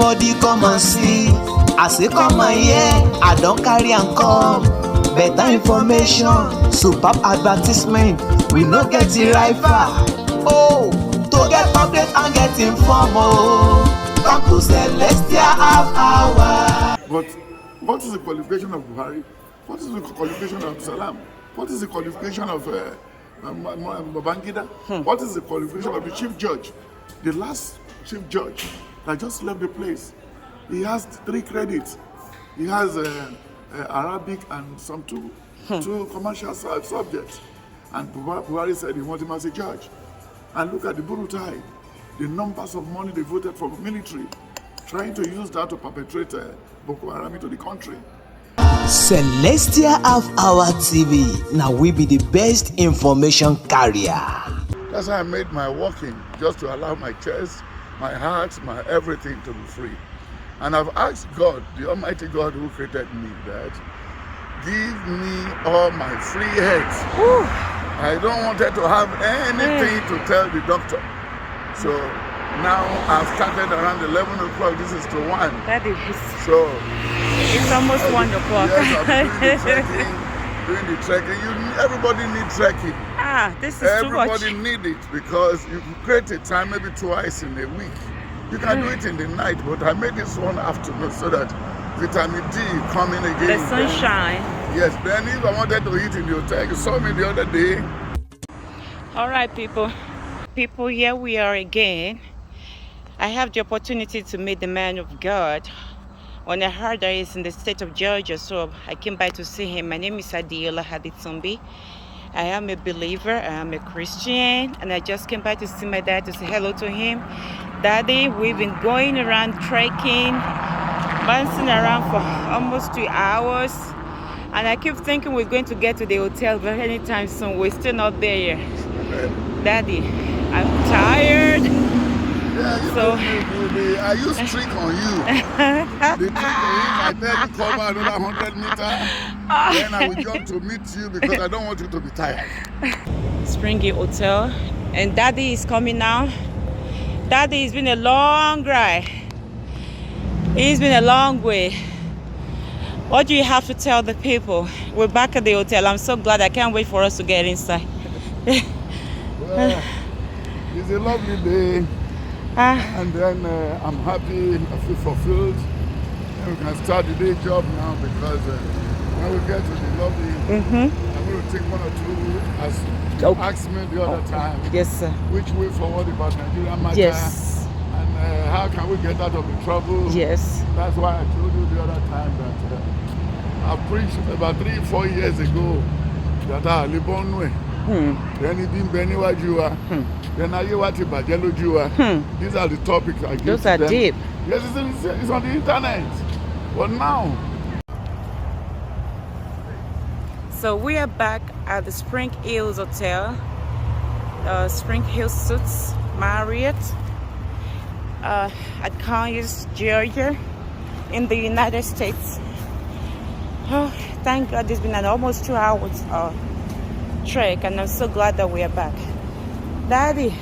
Everybody come and see. I say come and hear. I don't carry and come. Better information, superb advertisement. We no get the rifle. Oh, to get update and get informed. Oh, come to Celestial half hour. But what is the qualification of Buhari? What is the qualification of Salam? What is the qualification of Babangida? What is the qualification of the chief judge? The last chief judge that just left the place. He has 3 credits. He has Arabic and some two commercial subjects. And Buhari said he wants him as a judge. And look at the Burutai, the numbers of money they voted for military, trying to use that to perpetrate Boko Haram into the country. Celestial Half Hour TV. Now we be the best information carrier. That's why I made my walking, just to allow my chest, my heart, my everything to be free. And I've asked God, the Almighty God who created me, that give me all my free heads. I don't want to have anything to tell the doctor. So now I've started around 11 o'clock. This is to 1. That is. So it's almost 1 o'clock. Yes, I'm doing the trekking. Everybody needs trekking. This is too much. Everybody needs it because you can create a time maybe twice in a week. You can do it in the night, but I made this one afternoon so that vitamin D coming again. The sunshine. Yes, then if I wanted to eat in the hotel, you saw me the other day. All right, people. People, here we are again. I have the opportunity to meet the man of God. When I heard that he's in the state of Georgia, so I came by to see him. My name is ADEOLA. I am a believer, I am a Christian, and I just came by to see my dad to say hello to him. Daddy, we've been going around trekking, bouncing around for almost 2 hours, and I keep thinking we're going to get to the hotel, but anytime soon, we're still not there yet. Daddy, I'm tired. Yeah, so I use trick on you. The trick is I tell you cover another 100 meters, then I will jump to meet you because I don't want you to be tired. Spring Hill Hotel, and Daddy is coming now. Daddy, it's been a long ride. It's been a long way. What do you have to tell the people? We're back at the hotel. I'm so glad. I can't wait for us to get inside. Well, it's a lovely day. And then I'm happy, I feel fulfilled. And we can start the day job now because when we get to the lobby, I'm going to take 1 or 2 as you asked me the other time. Yes, sir. Which way forward about Nigerian matter? Yes. And how can we get out of the trouble? Yes. That's why I told you the other time that I preached about 3-4 years ago that I live on way. Then it didn't be anywhere you are. Then I what about yellow you are. These are the topics I give Those to are them. deep. Yes, it's on the internet. But now. So we are back at the Spring Hills Hotel, Spring Hills Suites Marriott at Conyers, Georgia, in the United States. Oh, thank God, it's been an almost 2 hours trek, and I'm so glad that we are back. Daddy,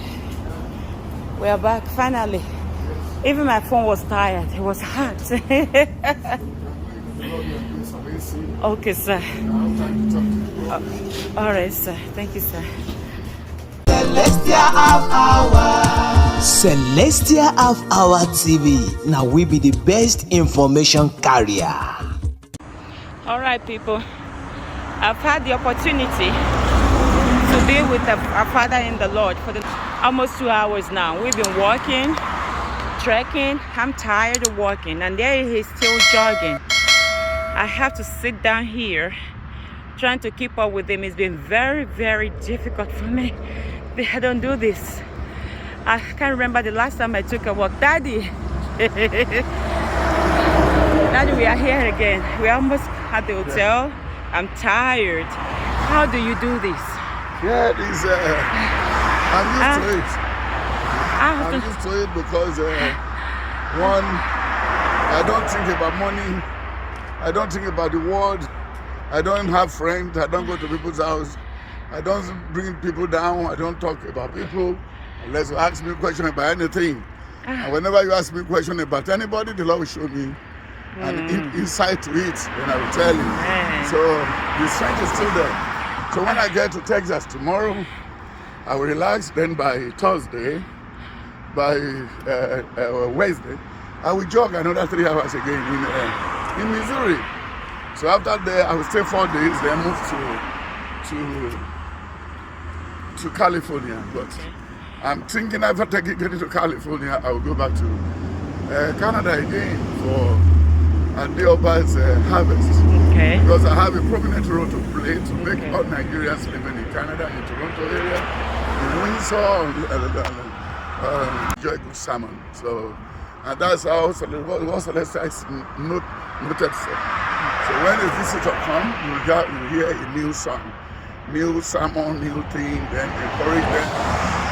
we are back finally. Even my phone was tired. It was hot. Okay, sir. All right, sir. Thank you, sir. Celestial Half Hour. Celestial Half Hour TV. Now we be the best information carrier. All right, people. I've had the opportunity to be with our Father in the Lord for almost 2 hours now. We've been walking, trekking. I'm tired of walking, and there he's still jogging. I have to sit down here trying to keep up with him. It's been very, very difficult for me. I don't do this. I can't remember the last time I took a walk. Daddy! Daddy, we are here again. We're almost at the hotel. I'm tired. How do you do this? Yeah, I'm used to it. I'm used to it because, one, I don't think about money. I don't think about the world. I don't have friends. I don't go to people's house. I don't bring people down. I don't talk about people unless you ask me a question about anything. And whenever you ask me a question about anybody, the Lord will show me an insight to it, and I will tell you. So the strength is still there. So when I get to Texas tomorrow, I will relax. Then by Thursday, by Wednesday, I will jog another 3 hours again in Missouri. So after that, I will stay 4 days, then move to California. But I'm thinking after getting to California, I will go back to Canada again for ADEOLA's harvest. Okay. Because I have a prominent role to play to make all Nigerians living in Canada, in Toronto area, in Windsor, enjoy good salmon. So, and that's how what Celestia is noted for. So when a visitor comes, you hear a new song, new sermon, new thing, then encourage them,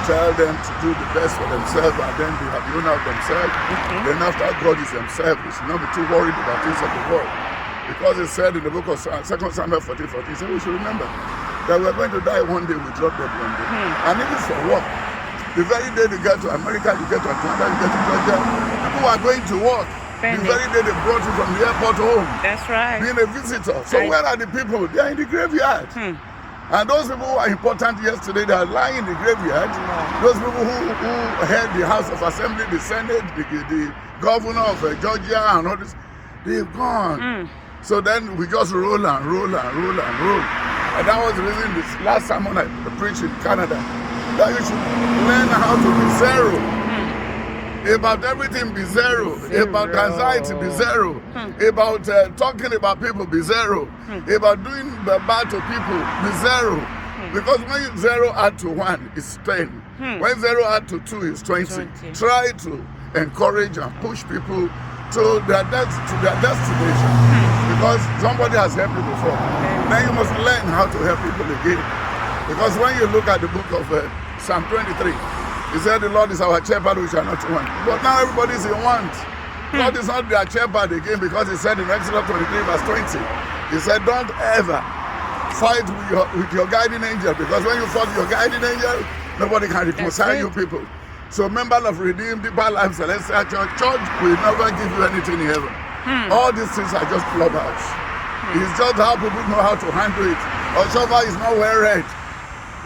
tell them to do the best for themselves, and then they have the owner of themselves. Then after God is themselves, they should not be too worried about things of the world. Because it said in the book of 2 Samuel 14:14, so we should remember that we're going to die one day, we drop dead one day. And if it's for work, the very day you get to America, you get to Atlanta, you get to Georgia, people are going to work. The very day they brought you from the airport home. That's right. Being a visitor. So where are the people? They are in the graveyard. And those people who are important yesterday, they are lying in the graveyard. Those people who head the House of Assembly, the Senate, the governor of Georgia and all this, they've gone. So then we just roll and roll and roll and roll. And that was the reason this last sermon I preached in Canada, that you should learn how to be zero. About everything be zero. About anxiety be zero. About talking about people be zero. About doing bad to people be zero. Because when you zero add to 1 is 10. When zero add to 2 is 20. Try to encourage and push people to their destination. Because somebody has helped you before. Then you must learn how to help people again. Because when you look at the book of Psalm 23, he said the Lord is our shepherd, we shall not want. But now everybody is in want. God is not their shepherd again, because he said in Exodus 23 verse 20, he said don't ever fight with your guiding angel, because when you fight your guiding angel, nobody can reconcile you people. So members of Redeemed Deeper Life Celestial Church will never give you anything in heaven. All these things are just clubhouse. It's just how people know how to handle it. Oshova is not well read,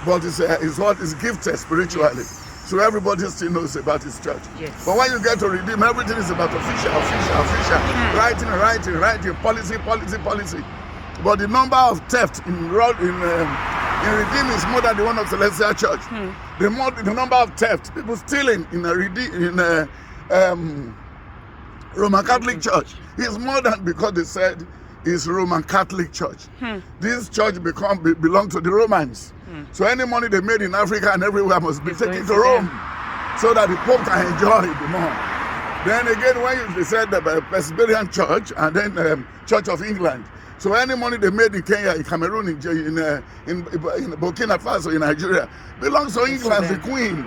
but it's gifted spiritually. So everybody still knows about his church. But when you get to Redeem, everything is about official. Writing, policy. But the number of theft in Redeem is more than the one of Celestial Church. The number of theft, people stealing in a Roman Catholic Church is more than, because they said it's Roman Catholic Church. This church belong to the Romans. So any money they made in Africa and everywhere must be taken to Rome, so that the Pope can enjoy it more. Then again, when they said the Presbyterian Church and then Church of England, so any money they made in Kenya, in Cameroon, in Burkina Faso, in Nigeria, belongs to England, the Queen.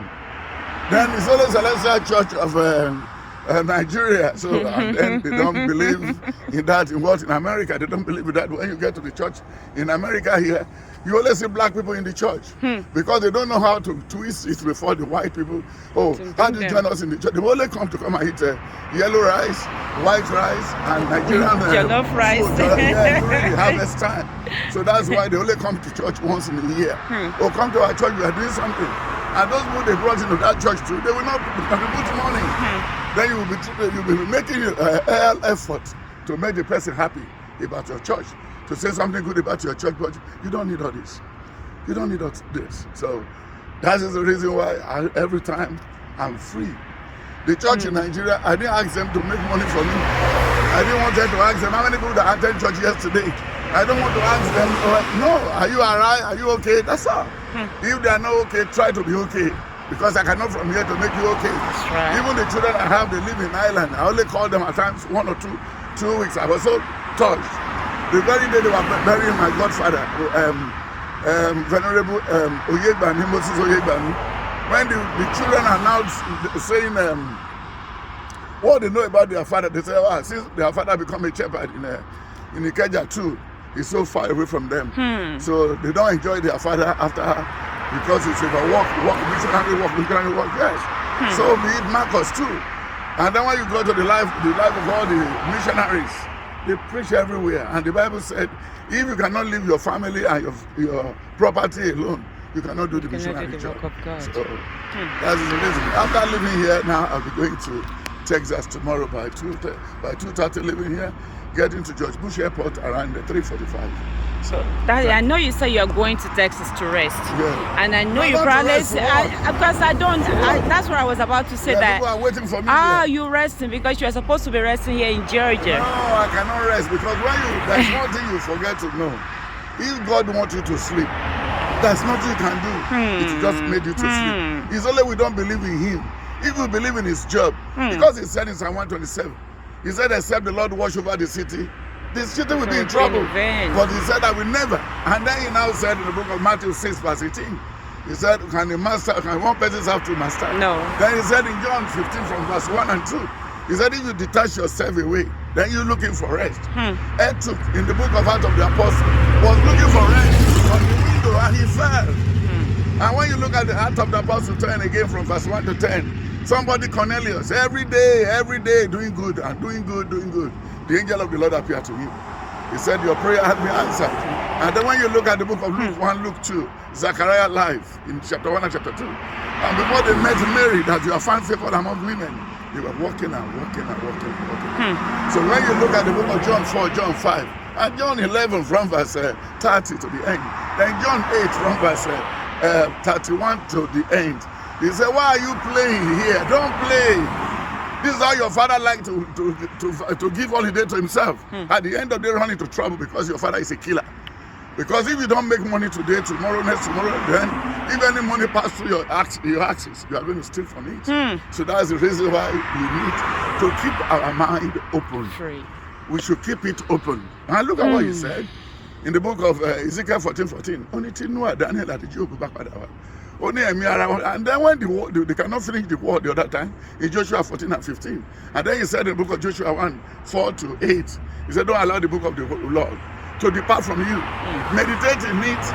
Then it's always Celestial Church of Nigeria. So and then they don't believe in that. In America, they don't believe in that. When you get to the church in America here, you only see black people in the church because they don't know how to twist it before the white people. Oh, how do you join us in the church? They only come and eat yellow rice, white rice, and Nigerian jollof rice. During the harvest time. So that's why they only come to church once in a year. Or come to our church, we are doing something. And those people they brought into that church too, they will not contribute money. Then you will be making an effort to make the person happy about your church, to say something good about your church, but you don't need all this. You don't need all this. So that is the reason why every time I'm free. The church in Nigeria, I didn't ask them to make money for me. I didn't want them to ask them how many people that attend church yesterday. I don't want to ask them, no, are you alright? Are you okay? That's all. If they are not okay, try to be okay. Because I cannot from here to make you okay. That's right. Even the children I have, they live in Ireland. I only call them at times 1 or 2 weeks. I was so touched. The very day they were burying my godfather, Venerable Oyegbani, Moses Oyegbani, when the children are now saying what they know about their father, they say, since their father become a shepherd in Ikeja too, he's so far away from them. So they don't enjoy their father after, because it's about missionary work, yes. So be it Marcus too. And then when you go to the life of all the missionaries, they preach everywhere. And the Bible said, if you cannot leave your family and your property alone, you cannot do the missionary job. So that's the reason. After living here, now I'll be going to Texas tomorrow by 2:30, leaving here, getting to George Bush Airport around 3:45. So Daddy, I know you say you are going to Texas to rest. Yeah. And I know you probably because that's what I was about to say, that people are waiting for me. You resting because you are supposed to be resting here in Georgia. No, I cannot rest because there's one thing you forget to know. If God wants you to sleep, there's nothing you can do. It just made you to sleep. It's only we don't believe in Him. If we believe in His job, because He said in Psalm 127, He said, except the Lord watch over the city, the city will be in trouble. But He said, I will never. And then He now said in the book of Matthew 6, verse 18, He said, can one person have two masters? No. Then He said in John 15 from verse 1 and 2, He said, if you detach yourself away, then you're looking for rest. Enoch, in the book of Acts of the Apostles, was looking for rest on the window and he fell. And when you look at the Acts of the Apostles 10 again from verse 1 to 10, somebody, Cornelius, every day doing good and doing good. The angel of the Lord appeared to him. He said, your prayer has been answered. And then when you look at the book of Luke 1, Luke 2, Zechariah life in chapter 1 and chapter 2. And before they met Mary, that you are found favored among women, they were walking. So when you look at the book of John 4, John 5, and John 11 from verse 30 to the end, then John 8 from verse 31 to the end, he said, why are you playing here? Don't play. This is how your father liked to give holiday to himself. At the end of the day, run into trouble because your father is a killer. Because if you don't make money today, tomorrow, next tomorrow, then if any money pass through your axis, you are going to steal from it. So that's the reason why we need to keep our mind open. Free. We should keep it open. And look at what He said in the book of Ezekiel 14:14. Only Noah, Daniel, and Job back. And then when they cannot finish the war the other time, in Joshua 14 and 15. And then He said in the book of Joshua 1, 4 to 8, He said, don't allow the book of the Lord to depart from you. Meditate in it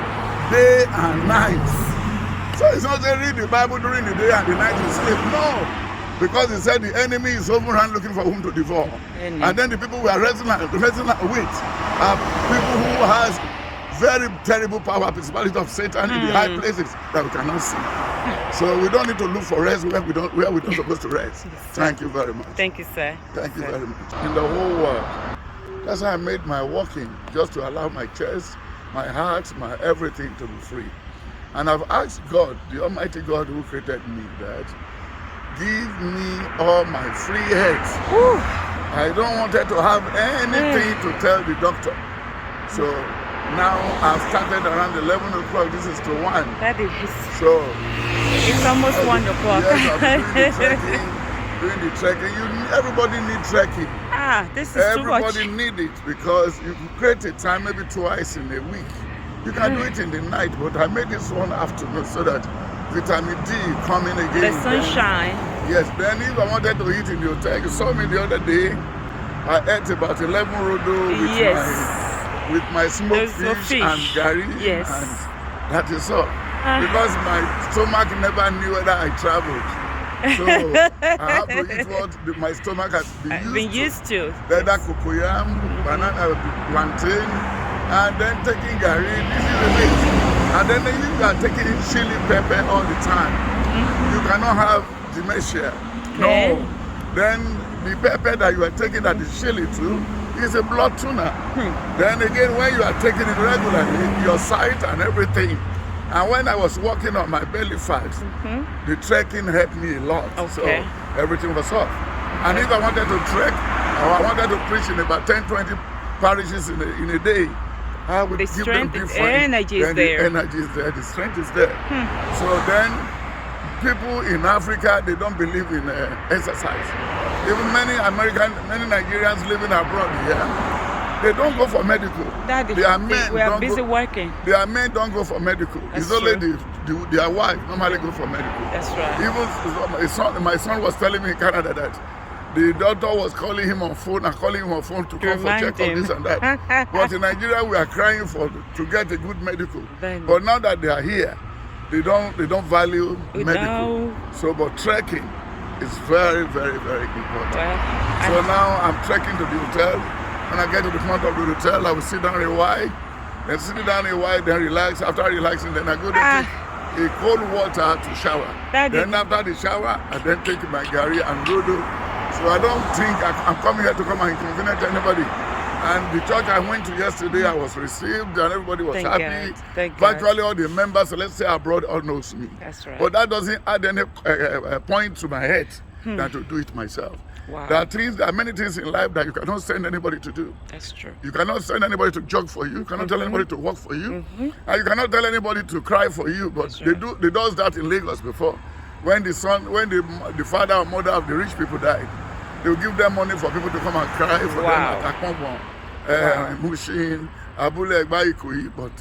day and night. So it's not saying read the Bible during the day and the night you sleep. No. Because He said the enemy is overrun looking for whom to devour. And then the people we are wrestling with are people who has very terrible power, principality of Satan in the high places that we cannot see. So we don't need to look for rest where we don't supposed to rest. Thank you very much. Thank you, sir. Thank you very much. In the whole world. That's why I made my walking, just to allow my chest, my heart, my everything to be free. And I've asked God, the Almighty God who created me, that give me all my free heads. I don't want to have anything to tell the doctor. So now I've started around 11 o'clock. This is to 1. That is. So it's almost 1 o'clock. Yes, I'm doing the trekking. Everybody needs trekking. This is too much. Everybody needs it because you can create a time maybe twice in a week. You can do it in the night, but I made this one afternoon so that vitamin D coming again. The sunshine. Yes, then if I wanted to eat in the hotel, you saw me the other day, I ate about 11 rodo with my smoked fish and gari. Yes. And that is all. Because my stomach never knew whether I traveled. So I have to eat what my stomach has been used to. Then that cocoyam, banana, plantain, and then taking gari. This is the mix. And then you are taking chili pepper all the time. You cannot have dementia. No. Then the pepper that you are taking that is chili too is a blood thinner. Then again, when you are taking it regularly, your sight and everything. And when I was walking on my belly fat, the trekking helped me a lot. So everything was off. And if I wanted to trek, or I wanted to preach in about 10-20 parishes in a day, I would give them different. The energy is there. The energy is there. The strength is there. So then, people in Africa, they don't believe in exercise. Even many Nigerians living abroad here, they don't go for medical. We are busy working. Their men don't go for medical. It's only their wife normally go for medical. That's right. Even my son was telling me in Canada that the doctor was calling him on phone to come for check on this and that. But in Nigeria, we are crying to get a good medical. But now that they are here, they don't value medical. So, but trekking, is very, very, very important. Well, So now I'm trekking to the hotel. When I get to the front of the hotel, I will sit down a while. Then sit down a while, then relax. After relaxing, then I go to take a cold water to shower. Then after the shower, I then take my gari and rodo. So I don't think I'm coming here to come and inconvenience anybody. And the church I went to yesterday, I was received and everybody was happy. Virtually all the members, let's say abroad, all knows me. That's right. But that doesn't add any point to my head than to do it myself. Wow. There are many things in life that you cannot send anybody to do. That's true. You cannot send anybody to jog for you. You cannot tell anybody to work for you. And you cannot tell anybody to cry for you. But they does that in Lagos before. When the the father or mother of the rich people died, they will give them money for people to come and cry for them at Akongbon, Mushin, Abule Egba Ikoyi, but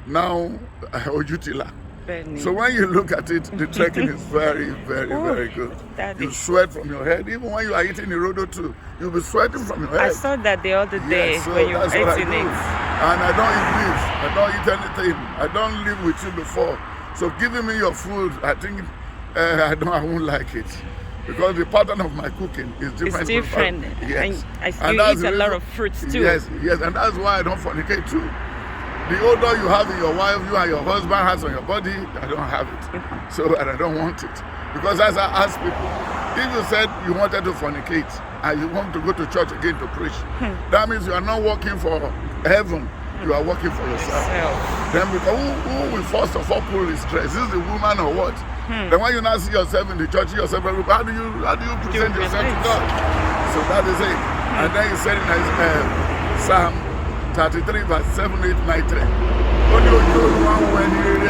now Ojutila. So when you look at it, the trekking is very, very, very good. You sweat from your head. Even when you are eating the rodo too, you'll be sweating from your head. I saw that the other day so when you were eating it. And I don't eat beef. I don't eat anything. I don't live with you before. So giving me your food, I think I won't like it. Because the pattern of my cooking is different. It's different. Yes. And you eat a lot of fruits too. Yes, and that's why I don't fornicate too. The odor you have in your wife, you and your husband has on your body, I don't have it. So, and I don't want it. Because as I ask people, if you said you wanted to fornicate and you want to go to church again to preach, that means you are not working for heaven, you are working for yourself. Then because who will first of all pull the stress? Is it the woman or what? Then when you now see yourself in the church, how do you present yourself to God? So that is it. And then he said in Psalm 33 verse 7, 8, 9, 10. Only one when you really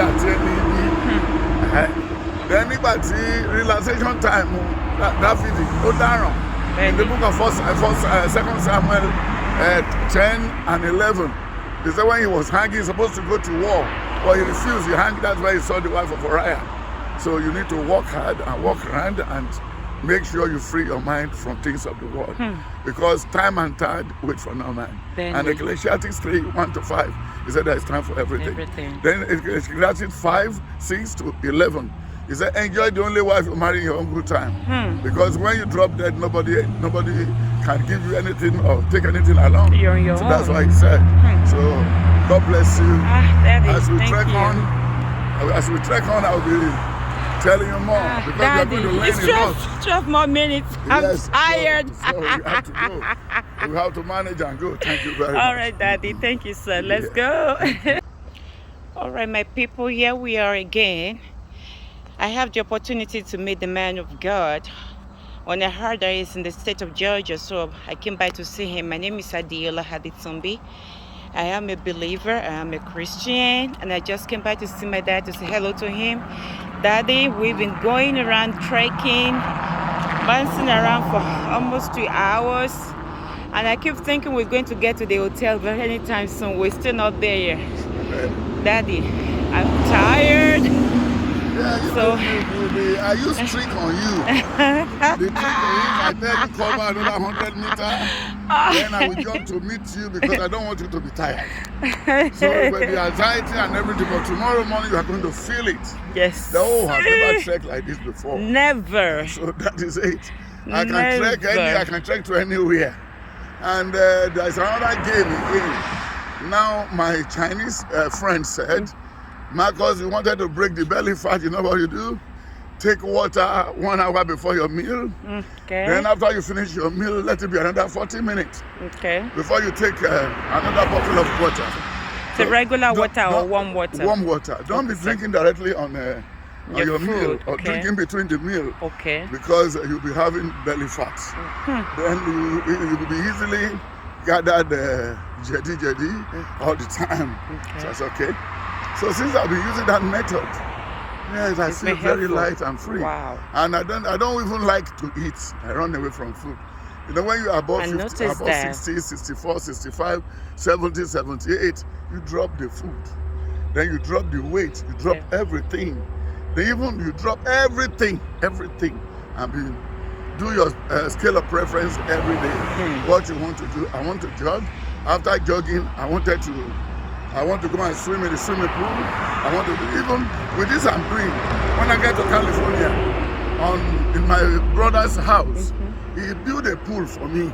then anybody relaxation time that video in the book of 2 Samuel 10 and 11. They said when he was hanging, he's supposed to go to war, but he refused. He hanged. That's why he saw the wife of Uriah. So you need to work hard and work around and make sure you free your mind from things of the world. Because time and tide wait for no man. And Ecclesiastes 3, 1 to 5, he said there is time for everything. Then Ecclesiastes 5, 6 to 11, he said enjoy the only wife you marry in your own good time. Because when you drop dead, nobody can give you anything or take anything along. You're on your so own. That's what he said. So God bless you. As we trek on, I'll be telling you more because Daddy, you're going to learn it's 12 more minutes. I'm tired. So we have to go. We have to manage and go. Thank you very much. All right, Daddy. Thank you, sir. Let's go. All right, my people. Here we are again. I have the opportunity to meet the man of God on a hard day in the state of Georgia. So I came by to see him. My name is ADEOLA. I am a believer. I am a Christian. And I just came by to see my dad to say hello to him. Daddy, we've been going around trekking, bouncing around for almost 2 hours. And I keep thinking we're going to get to the hotel, but anytime soon, we're still not there yet. Daddy, I'm tired. I use trick on you. The trick on you, I tell you cover another 100 meters, then I will jump to meet you because I don't want you to be tired. So with the anxiety and everything, but tomorrow morning you are going to feel it. Yes. No, I've never trekked like this before. Never. So that is it. I can trek to anywhere. And there's another game again. Now my Chinese friend said, Marcus, you wanted to break the belly fat, you know what you do? Take water 1 hour before your meal. Then after you finish your meal, let it be another 40 minutes. Before you take another bottle of water. So regular water or warm water? Warm water. Don't be drinking directly on your meal or drinking between the meal. Because you'll be having belly fat. Then you will be easily gathered jetty all the time. So that's okay. So since I've been using that method, yes, I feel very light and free. Wow. And I don't even like to eat. I run away from food. You know, when you are above 50, above 60, 64, 65, 70, 78, you drop the food. Then you drop the weight. You drop everything. Then even you drop everything. And do your scale of preference every day. What you want to do. I want to jog. After jogging, I want to go and swim in the swimming pool. I want to do, even with this I'm doing, when I get to California, on in my brother's house. He built a pool for me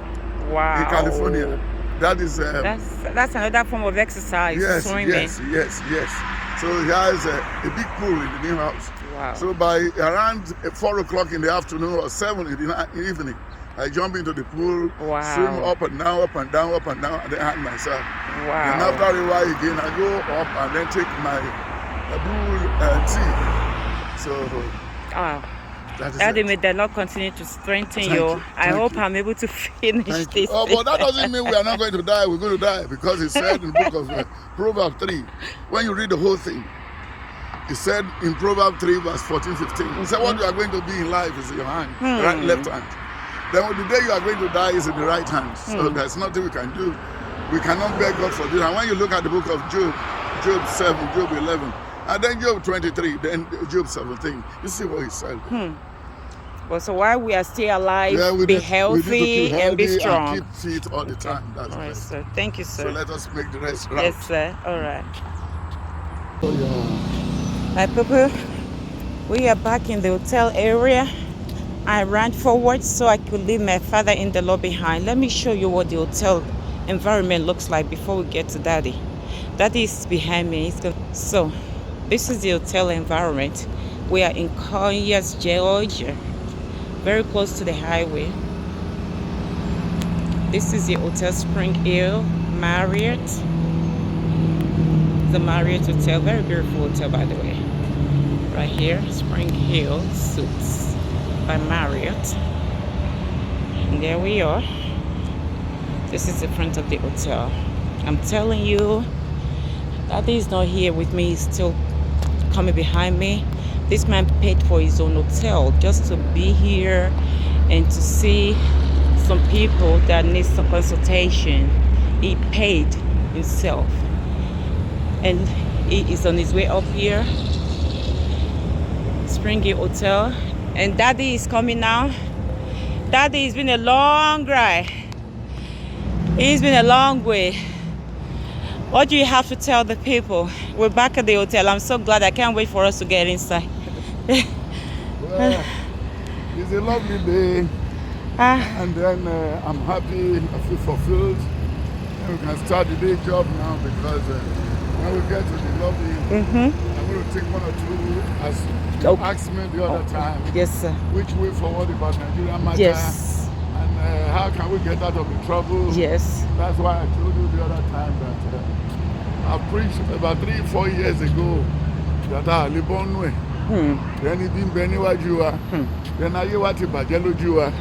Wow. in California. That is that's another form of exercise. yes, swimming. yes. So he has a big pool in the new house. Wow. So by around 4 o'clock in the afternoon or 7 in the evening, I jump into the pool, Wow. swim up and down, up and down, up and down, and then hang myself. Wow. And after a while again, I go up and then take my blue tea. So that is Daddy, it. may the Lord continue to strengthen Thank you. you, I thank hope you. I'm able to finish Thank this. you. Oh, but that doesn't mean we are not going to die. We're going to die because it said in the book of Proverbs 3, when you read the whole thing, it said in Proverbs 3 verse 14, 15, it said what you are going to be in life is in your hand, right, left hand. Then the day you are going to die is in the right hand. So there's nothing we can do. We cannot beg God for this. And when you look at the book of Job, Job 7, Job 11, and then Job 23, then Job 17, you see what he said. But so while we are still alive, we be need to healthy keep and be healthy strong. and keep fit all the time. That's All right, best. sir. Thank you, sir. So let us make the rest right. Yes, sir. All right. So, yeah. My people, we are back in the hotel area. I ran forward so I could leave my father in the Lord behind. Let me show you what the hotel environment looks like before we get to Daddy. Daddy is behind me. So, this is the hotel environment. We are in Conyers, Georgia, very close to the highway. This is the Hotel Spring Hill Marriott. The Marriott Hotel, very beautiful hotel, by the way. Right here, Spring Hill Suites by Marriott. And there we are. This is the front of the hotel. I'm telling you, Daddy is not here with me. He's still coming behind me. This man paid for his own hotel just to be here and to see some people that need some consultation. He paid himself. And he is on his way up here. Spring Hill Hotel. And Daddy is coming now. Daddy, it's been a long ride. It's been a long way. What do you have to tell the people? We're back at the hotel. I'm so glad. I can't wait for us to get inside. Well, it's a lovely day. And then I'm happy, I feel fulfilled. And we can start the day job now because when we get to the lobby, I'm going to take one or two as you asked me the other time. Yes, sir. Which way forward about Nigerian matter? Yes. And how can we get out of the trouble? Yes. That's why I told you the other time that I preached about 3-4 years ago that I live on way. Then it didn't be anywhere you are. Then I what about yellow you are.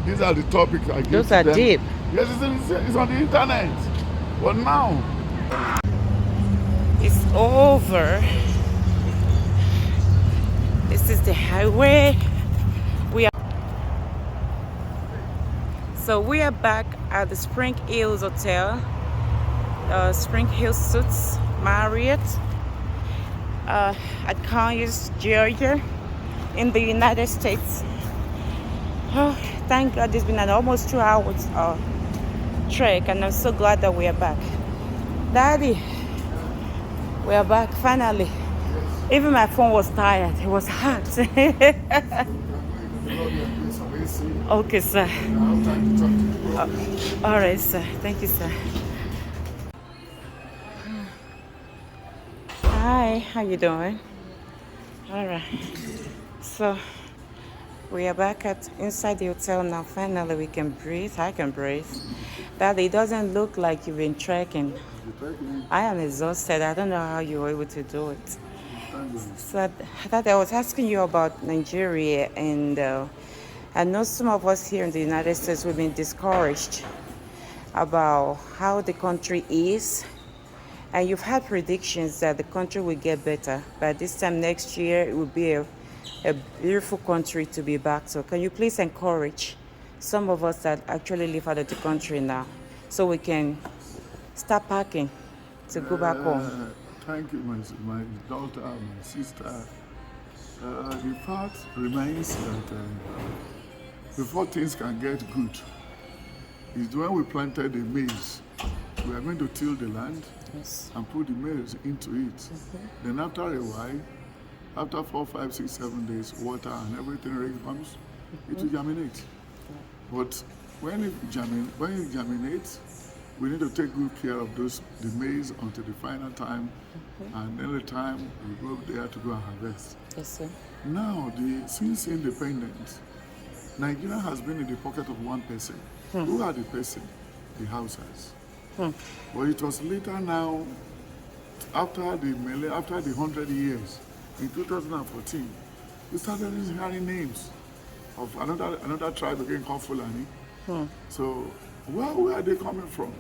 These are the topics I give Those to are them. deep. Yes, it's on the internet. But now It's over. This is the highway. So we are back at the Spring Hills Hotel, Spring Hills Suites Marriott at Conyers, Georgia, in the United States. Oh, thank God, it's been an almost 2 hours trek, and I'm so glad that we are back. Daddy, we are back finally. Even my phone was tired. It was hot. Okay, sir. All right, sir. Thank you, sir. Hi, how you doing? All right. So we are back inside the hotel now. Finally, we can breathe. I can breathe. Daddy, it doesn't look like you've been trekking. I am exhausted. I don't know how you were able to do it. So I was asking you about Nigeria, and I know some of us here in the United States, we've been discouraged about how the country is. And you've had predictions that the country will get better. By this time next year, it will be a beautiful country to be back to. Can you please encourage some of us that actually live out of the country now so we can start packing to go back home? Thank you, my daughter, my sister. The fact remains that before things can get good, is when we planted the maize. We are going to till the land and put the maize into it. Then after a while, after 4, 5, 6, 7 days, water and everything rain comes, it will germinate. But when it germinates, we need to take good care of the maize until the final time, and then the time we go there to go and harvest. Yes, sir. Now, since independence, Nigeria has been in the pocket of one person. Who are the person? The Hausas. But it was later now, after the 100 years, in 2014, we started hearing names of another tribe again called Fulani. So, where are they coming from?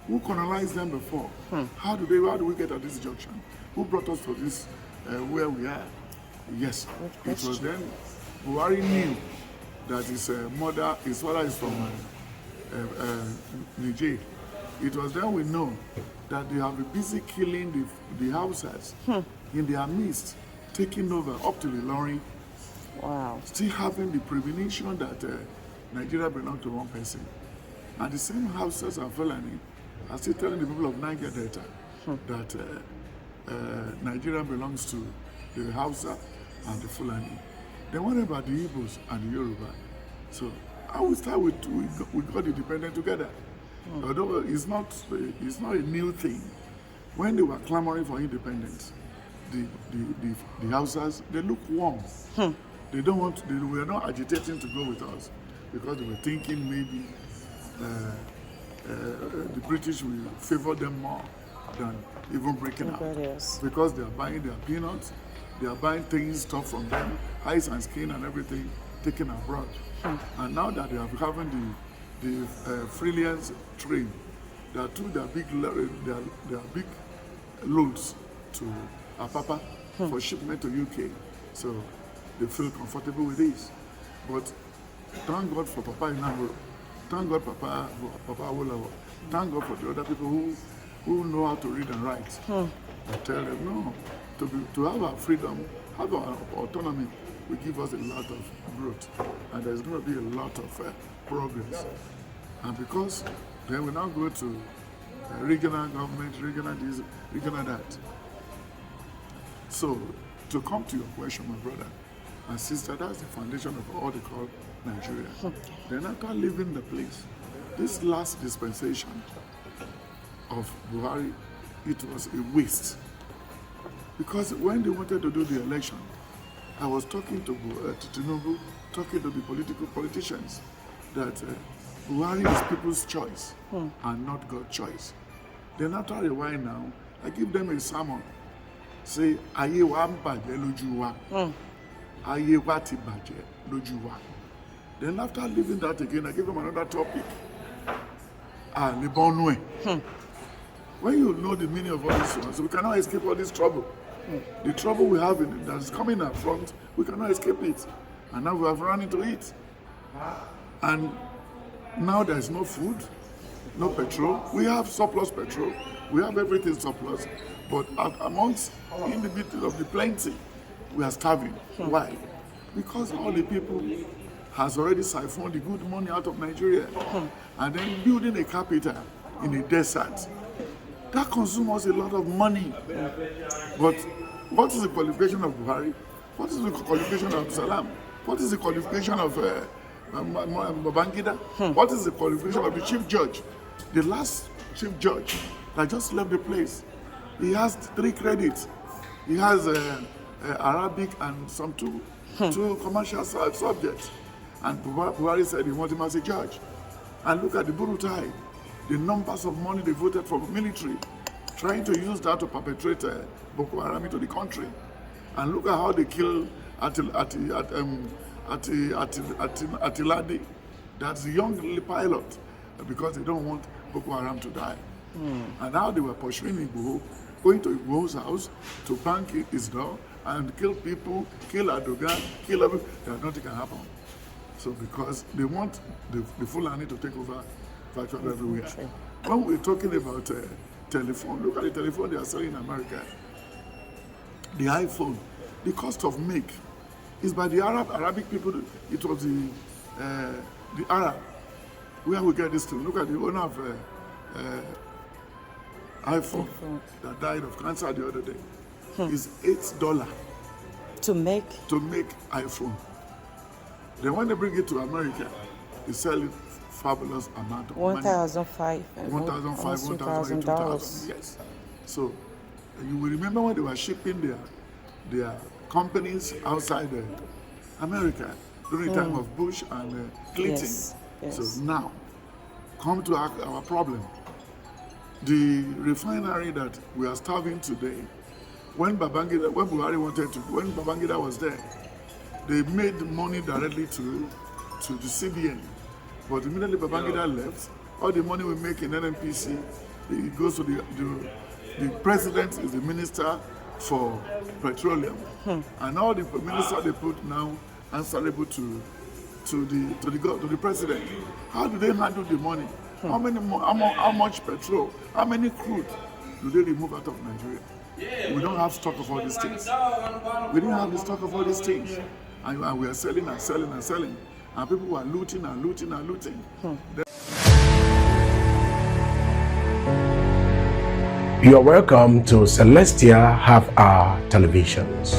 Who colonized them before? How do we get at this junction? Who brought us to this, where we are? Yes, it was then Buhari knew that his father is from Niger. It was then we know that they have been busy killing the Hausas in their midst, taking over up to the Ilorin. Wow. Still having the premonition that Nigeria belongs to one person. And the same Hausas and Fulani are still telling the people of Niger Delta that Nigeria belongs to the Hausa and the Fulani. Then what about the Igbos and the Yoruba? So I will start we got independent together. Although it's not a new thing. When they were clamoring for independence, the Hausas, they look warm. They were not agitating to go with us because they were thinking maybe the British will favor them more than even breaking out. Because they are buying their peanuts, they are buying stuff from them, ice and skin and everything, taken abroad. And now that they are having the freelance train, they took their big loads to Apapa for shipment to UK. So they feel comfortable with this. But thank God for Papa Inamuro. Thank God Papa Awolowo. Thank God for the other people who know how to read and write. I tell them, no, to have our freedom, have our autonomy, will give us a lot of growth. And there's going to be a lot of progress. And because then we now go to regional government, regional this, regional that. So, to come to your question, my brother and sister, that's the foundation of all they call Nigeria. Then after leaving the place, this last dispensation of Buhari, it was a waste. Because when they wanted to do the election, I was talking to Tinubu, talking to the politicians, that Buhari is people's choice and not God's choice. Then after a while now, I give them a sermon. Say, Aye wa mbaje loju wa. Aye wa ti baje loju wa. Then after leaving that again, I give them another topic. Le bonwe. When you know the meaning of all these ones, we cannot escape all this trouble. The trouble we have that is coming up front, we cannot escape it. And now we have run into it. And now there is no food, no petrol. We have surplus petrol. We have everything surplus. But amongst, in the middle of the plenty, we are starving. Why? Because all the people has already siphoned the good money out of Nigeria. And then building a capital in a desert. That consumes us a lot of money. But what is the qualification of Buhari? What is the qualification of Salam? What is the qualification of Babangida? What is the qualification of the chief judge? The last chief judge that just left the place. He has 3 credits. He has Arabic and some two commercial subjects. And Buhari said he wants him as a judge. And look at the Burutai, the numbers of money they voted for the military, trying to use that to perpetrate Boko Haram into the country. And look at how they kill Atiladi, that's the young pilot, because they don't want Boko Haram to die. And now they were pursuing Igboho, going to Igboho's house to bang his door and kill people, kill Erdogan, kill everything, that nothing can happen. So because they want the Fulani to take over virtually everywhere. When we're talking about telephone, look at the telephone they are selling in America. The iPhone, the cost of make is by the Arabic people. It was the Arab. Where we get this to? Look at the owner of iPhone that died of cancer the other day. It's $8 to make iPhone. Then when they bring it to America, they sell it fabulous amount of money. $1,500, $1,200. Yes. So you will remember when they were shipping their companies outside America during the time of Bush and Clinton. Yes. Yes. So now, come to our problem. The refinery that we are starving today, when Babangida was there, they made money directly to the CBN. But immediately Babangida left, all the money we make in NNPC, it goes to the president is the minister for petroleum. And all the ministers they put now answerable to the president. How do they handle the money? How much petrol, how many crude do they remove out of Nigeria? We don't have stock of all these things. We didn't have the stock of all these things. And we are selling and selling and selling. And people are looting and looting and looting. You are welcome to Celestia Half Hour Televisions.